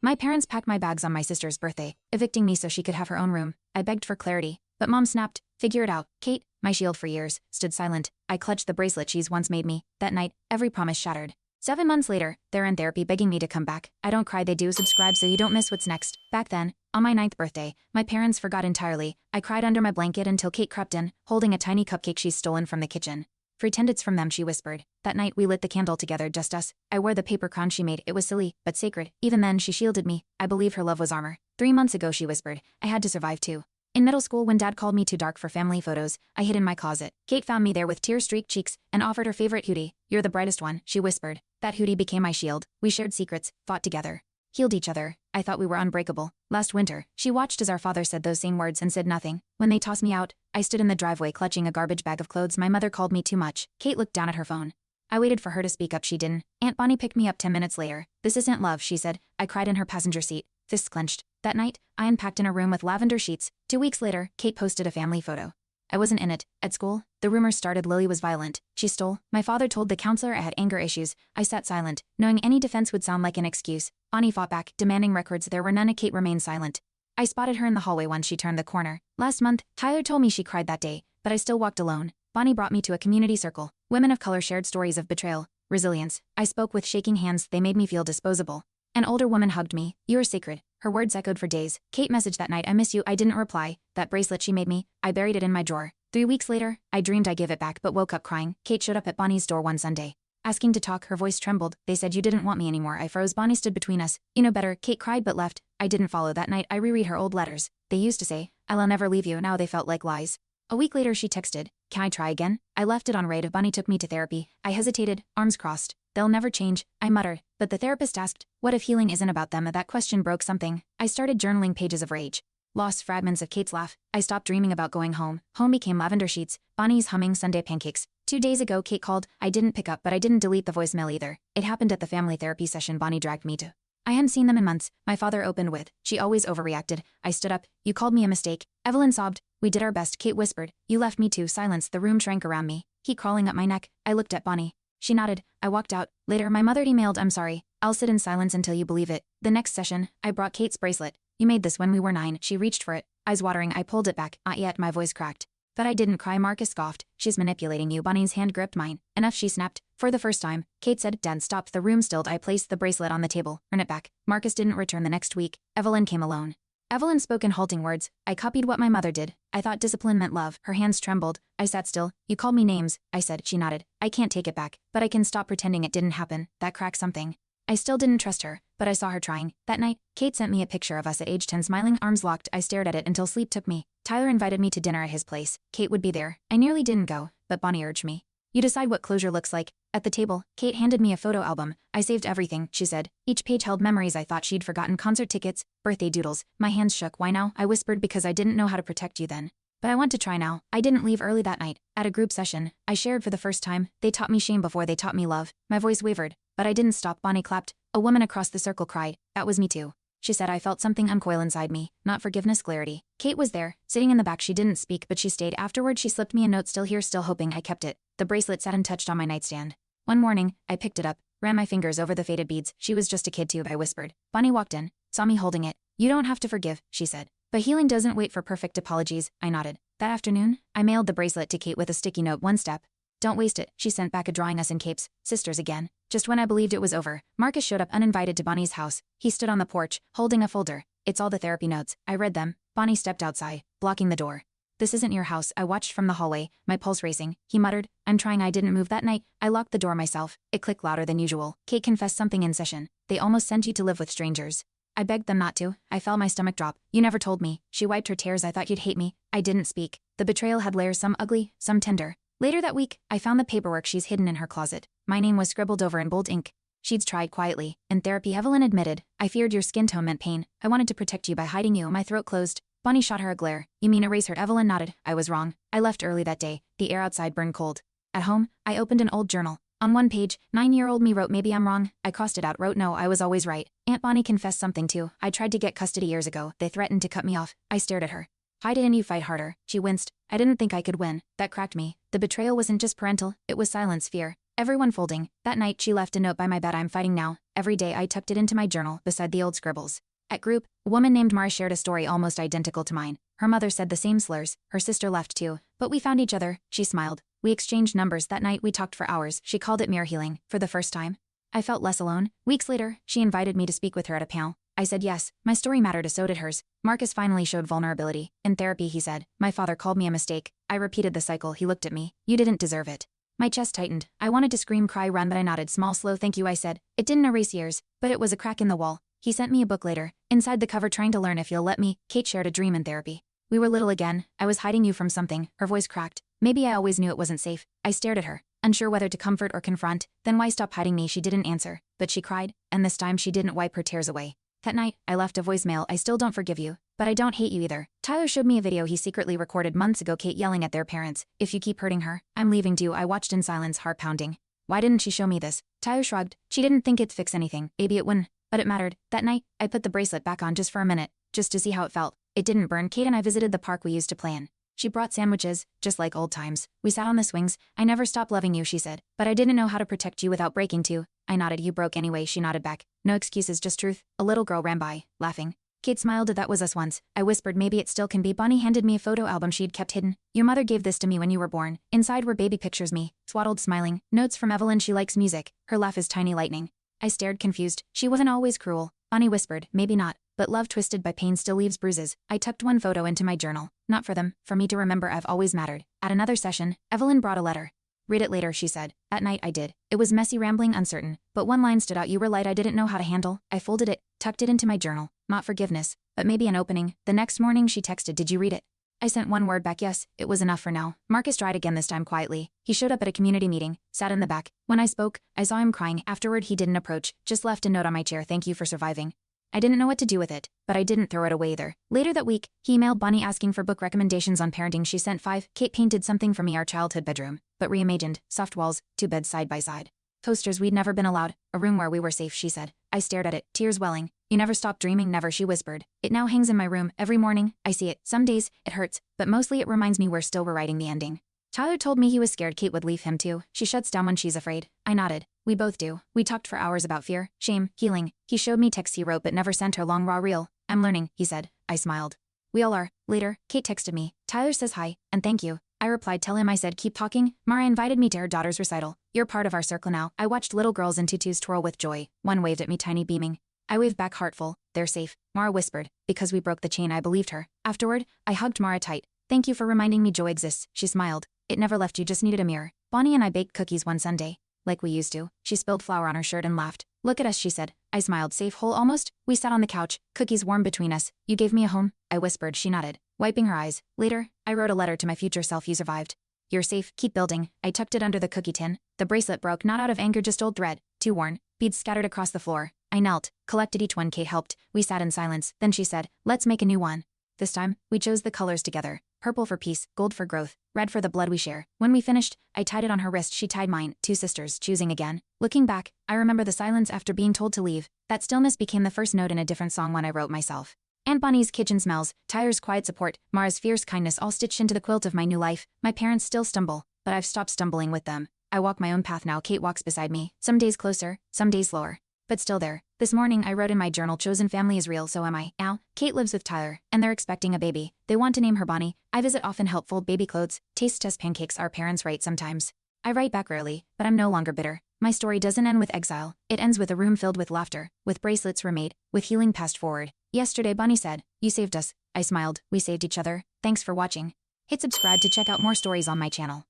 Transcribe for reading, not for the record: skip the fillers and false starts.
My parents packed my bags on my sister's birthday, evicting me so she could have her own room. I begged for clarity, but Mom snapped, "Figure it out." Kate, my shield for years, stood silent. I clutched the bracelet she's once made me. That night, every promise shattered. 7 months later, they're in therapy begging me to come back. I don't cry, they do. Subscribe so you don't miss what's next. Back then, on my 9th birthday, my parents forgot entirely. I cried under my blanket until Kate crept in, holding a tiny cupcake she's stolen from the kitchen. "Pretend it's from them," she whispered. That night we lit the candle together, just us. I wore the paper crown she made. It was silly, but sacred. Even then, she shielded me. I believe her love was armor. 3 months ago, she whispered, I had to survive too. In middle school, when Dad called me too dark for family photos, I hid in my closet. Kate found me there with tear-streaked cheeks and offered her favorite hoodie. "You're the brightest one," she whispered. That hoodie became my shield. We shared secrets, fought together, healed each other. I thought we were unbreakable. Last winter, she watched as our father said those same words and said nothing. When they tossed me out, I stood in the driveway clutching a garbage bag of clothes. My mother called me too much. Kate looked down at her phone. I waited for her to speak up. She didn't. Aunt Bonnie picked me up 10 minutes later. "This isn't love," she said. I cried in her passenger seat, fists clenched. That night, I unpacked in a room with lavender sheets. 2 weeks later, Kate posted a family photo. I wasn't in it. At school, the rumors started. Lily was violent. She stole. My father told the counselor I had anger issues. I sat silent, knowing any defense would sound like an excuse. Bonnie fought back, demanding records. There were none. Kate remained silent. I spotted her in the hallway once she turned the corner. Last month, Tyler told me she cried that day, but I still walked alone. Bonnie brought me to a community circle. Women of color shared stories of betrayal, resilience. I spoke with shaking hands. They made me feel disposable. An older woman hugged me. "You are sacred." Her words echoed for days. Kate messaged that night, "I miss you." I didn't reply. That bracelet she made me, I buried it in my drawer. 3 weeks later, I dreamed I gave it back but woke up crying. Kate showed up at Bonnie's door one Sunday, asking to talk. Her voice trembled. "They said you didn't want me anymore." I froze. Bonnie stood between us. "You know better." Kate cried but left. I didn't follow. That night, I reread her old letters. They used to say, "I'll never leave you." Now they felt like lies. A week later, she texted, "Can I try again?" I left it on read. Bonnie took me to therapy. I hesitated, arms crossed. "They'll never change," I muttered. But the therapist asked, "What if healing isn't about them?" That question broke something. I started journaling pages of rage. Lost fragments of Kate's laugh. I stopped dreaming about going home. Home became lavender sheets, Bonnie's humming Sunday pancakes. 2 days ago, Kate called. I didn't pick up, but I didn't delete the voicemail either. It happened at the family therapy session Bonnie dragged me to. I hadn't seen them in months. My father opened with, "She always overreacted." I stood up. "You called me a mistake." Evelyn sobbed. "We did our best." Kate whispered. "You left me too." Silence. The room shrank around me. Heat crawling up my neck. I looked at Bonnie. She nodded. I walked out. Later, my mother emailed, "I'm sorry. I'll sit in silence until you believe it." The next session, I brought Kate's bracelet. "You made this when we were 9. She reached for it. Eyes watering, I pulled it back. "Not yet." My voice cracked. "But I didn't cry." Marcus scoffed. "She's manipulating you." Bonnie's hand gripped mine. "Enough," she snapped. For the first time, Kate said, "Dad, stop." The room stilled. I placed the bracelet on the table. "Earn it back." Marcus didn't return the next week. Evelyn came alone. Evelyn spoke in halting words. I copied what my mother did. I thought discipline meant love. Her hands trembled. I sat still. "You called me names," I said. She nodded. "I can't take it back, but I can stop pretending it didn't happen." That cracked something. I still didn't trust her, but I saw her trying. That night, Kate sent me a picture of us at age 10 smiling, arms locked. I stared at it until sleep took me. Tyler invited me to dinner at his place. Kate would be there. I nearly didn't go, but Bonnie urged me. "You decide what closure looks like." At the table, Kate handed me a photo album. "I saved everything," she said. Each page held memories I thought she'd forgotten. Concert tickets, birthday doodles. My hands shook. "Why now?" I whispered. "Because I didn't know how to protect you then. But I want to try now." I didn't leave early that night. At a group session, I shared for the first time. They taught me shame before they taught me love. My voice wavered, but I didn't stop. Bonnie clapped. A woman across the circle cried. "That was me too." She said. I felt something uncoil inside me. Not forgiveness, clarity. Kate was there, sitting in the back. She didn't speak, but she stayed. Afterward, she slipped me a note. "Still here, still hoping." I kept it. The bracelet sat untouched on my nightstand. One morning, I picked it up, ran my fingers over the faded beads. "She was just a kid too," I whispered. Bonnie walked in, saw me holding it. "You don't have to forgive," she said. "But healing doesn't wait for perfect apologies." I nodded. That afternoon, I mailed the bracelet to Kate with a sticky note. "One step. Don't waste it." She sent back a drawing us in capes, sisters again. Just when I believed it was over, Marcus showed up uninvited to Bonnie's house. He stood on the porch, holding a folder. "It's all the therapy notes." I read them. Bonnie stepped outside, blocking the door. "This isn't your house." I watched from the hallway, my pulse racing. He muttered, "I'm trying." I didn't move. That night, I locked the door myself. It clicked louder than usual. Kate confessed something in session. "They almost sent you to live with strangers." I begged them not to. I felt my stomach drop. "You never told me." She wiped her tears. "I thought you'd hate me." I didn't speak. The betrayal had layers, some ugly, some tender. Later that week, I found the paperwork she's hidden in her closet. My name was scribbled over in bold ink. She'd tried quietly. In therapy, Evelyn admitted, "I feared your skin tone meant pain. I wanted to protect you by hiding you." My throat closed. Bonnie shot her a glare. "You mean erase her?" Evelyn nodded. I was wrong. I left early that day. The air outside burned cold. At home, I opened an old journal. On one page, 9-year-old me wrote, "Maybe I'm wrong." I crossed it out. Wrote, "No, I was always right." Aunt Bonnie confessed something too. I tried to get custody years ago. They threatened to cut me off. I stared at her. "Hide it and you fight harder." She winced. "I didn't think I could win." That cracked me. The betrayal wasn't just parental, it was silence, fear. Everyone folding. That night, she left a note by my bed. "I'm fighting now. Every day I tucked it into my journal beside the old scribbles. At group, a woman named Mara shared a story almost identical to mine. Her mother said the same slurs, her sister left too, but we found each other, she smiled. We exchanged numbers that night. We talked for hours. She called it mirror healing, for the first time. I felt less alone. Weeks later, she invited me to speak with her at a panel. I said yes, my story mattered as so did hers. Marcus finally showed vulnerability. In therapy, he said, my father called me a mistake. I repeated the cycle. He looked at me. You didn't deserve it. My chest tightened. I wanted to scream, cry, run, but I nodded. Small, slow thank you, I said. It didn't erase years, but it was a crack in the wall. He sent me a book later. Inside the cover, trying to learn if you'll let me, Kate shared a dream in therapy. We were little again. I was hiding you from something. Her voice cracked. Maybe I always knew it wasn't safe. I stared at her, unsure whether to comfort or confront. Then why stop hiding me? She didn't answer, but she cried, and this time she didn't wipe her tears away. That night, I left a voicemail. I still don't forgive you, but I don't hate you either. Tyler showed me a video he secretly recorded months ago, Kate yelling at their parents. If you keep hurting her, I'm leaving too. I watched in silence, heart pounding. Why didn't she show me this? Tyler shrugged. She didn't think it'd fix anything. Maybe it wouldn't, but it mattered. That night, I put the bracelet back on just for a minute, just to see how it felt. It didn't burn. Kate and I visited the park we used to play in. She brought sandwiches, just like old times. We sat on the swings. I never stopped loving you, she said, but I didn't know how to protect you without breaking too. I nodded. You broke anyway, she nodded back. No excuses, just truth. A little girl ran by, laughing. Kate smiled. That was us once. I whispered, maybe it still can be. Bonnie handed me a photo album she'd kept hidden. Your mother gave this to me when you were born. Inside were baby pictures, me, swaddled, smiling. Notes from Evelyn. She likes music. Her laugh is tiny lightning. I stared, confused. She wasn't always cruel. Bonnie whispered, maybe not, but love twisted by pain still leaves bruises. I tucked one photo into my journal. Not for them, for me to remember I've always mattered. At another session, Evelyn brought a letter. Read it later, she said. At night I did. It was messy, rambling, uncertain, but one line stood out. You were light I didn't know how to handle. I folded it, tucked it into my journal. Not forgiveness, but maybe an opening. The next morning she texted, did you read it? I sent one word back, yes, it was enough for now. Marcus tried again, this time quietly. He showed up at a community meeting, sat in the back. When I spoke, I saw him crying. Afterward he didn't approach, just left a note on my chair, thank you for surviving. I didn't know what to do with it, but I didn't throw it away either. Later that week, he emailed Bonnie asking for book recommendations on parenting. She sent 5. Kate painted something for me, our childhood bedroom, but reimagined, soft walls, 2 beds side by side. Posters we'd never been allowed, a room where we were safe, she said. I stared at it, tears welling. You never stopped dreaming, never, she whispered. It now hangs in my room. Every morning, I see it. Some days, it hurts, but mostly it reminds me we're still rewriting the ending. Tyler told me he was scared Kate would leave him too. She shuts down when she's afraid. I nodded. We both do. We talked for hours about fear, shame, healing. He showed me texts he wrote but never sent her, long raw reel. I'm learning, he said. I smiled. We all are. Later, Kate texted me. Tyler says hi, and thank you. I replied, tell him I said keep talking. Mara invited me to her daughter's recital. You're part of our circle now. I watched little girls in tutus twirl with joy. One waved at me, tiny, beaming. I waved back, heartful. They're safe, Mara whispered. Because we broke the chain, I believed her. Afterward, I hugged Mara tight. Thank you for reminding me joy exists, she smiled. It never left you, just needed a mirror. Bonnie and I baked cookies one Sunday. Like we used to. She spilled flour on her shirt and laughed. Look at us, she said. I smiled, safe, whole almost. We sat on the couch, cookies warm between us. You gave me a home, I whispered. She nodded, wiping her eyes. Later, I wrote a letter to my future self. You survived. You're safe, keep building. I tucked it under the cookie tin. The bracelet broke, not out of anger, just old thread, too worn. Beads scattered across the floor. I knelt, collected each one. Kate helped. We sat in silence. Then she said, let's make a new one. This time, we chose the colors together. Purple for peace, gold for growth, red for the blood we share. When we finished, I tied it on her wrist. She tied mine. 2 sisters, choosing again. Looking back, I remember the silence after being told to leave. That stillness became the first note in a different song one I wrote myself. Aunt Bonnie's kitchen smells, Tyler's quiet support, Mara's fierce kindness, all stitched into the quilt of my new life. My parents still stumble, but I've stopped stumbling with them. I walk my own path now. Kate walks beside me, some days closer, some days slower, but still there. This morning I wrote in my journal, chosen family is real, so am I. Now, Kate lives with Tyler, and they're expecting a baby. They want to name her Bonnie. I visit often, help fold baby clothes, taste test pancakes. Our parents write sometimes. I write back rarely, but I'm no longer bitter. My story doesn't end with exile. It ends with a room filled with laughter, with bracelets remade, with healing passed forward. Yesterday Bonnie said, you saved us. I smiled. We saved each other. Thanks for watching. Hit subscribe to check out more stories on my channel.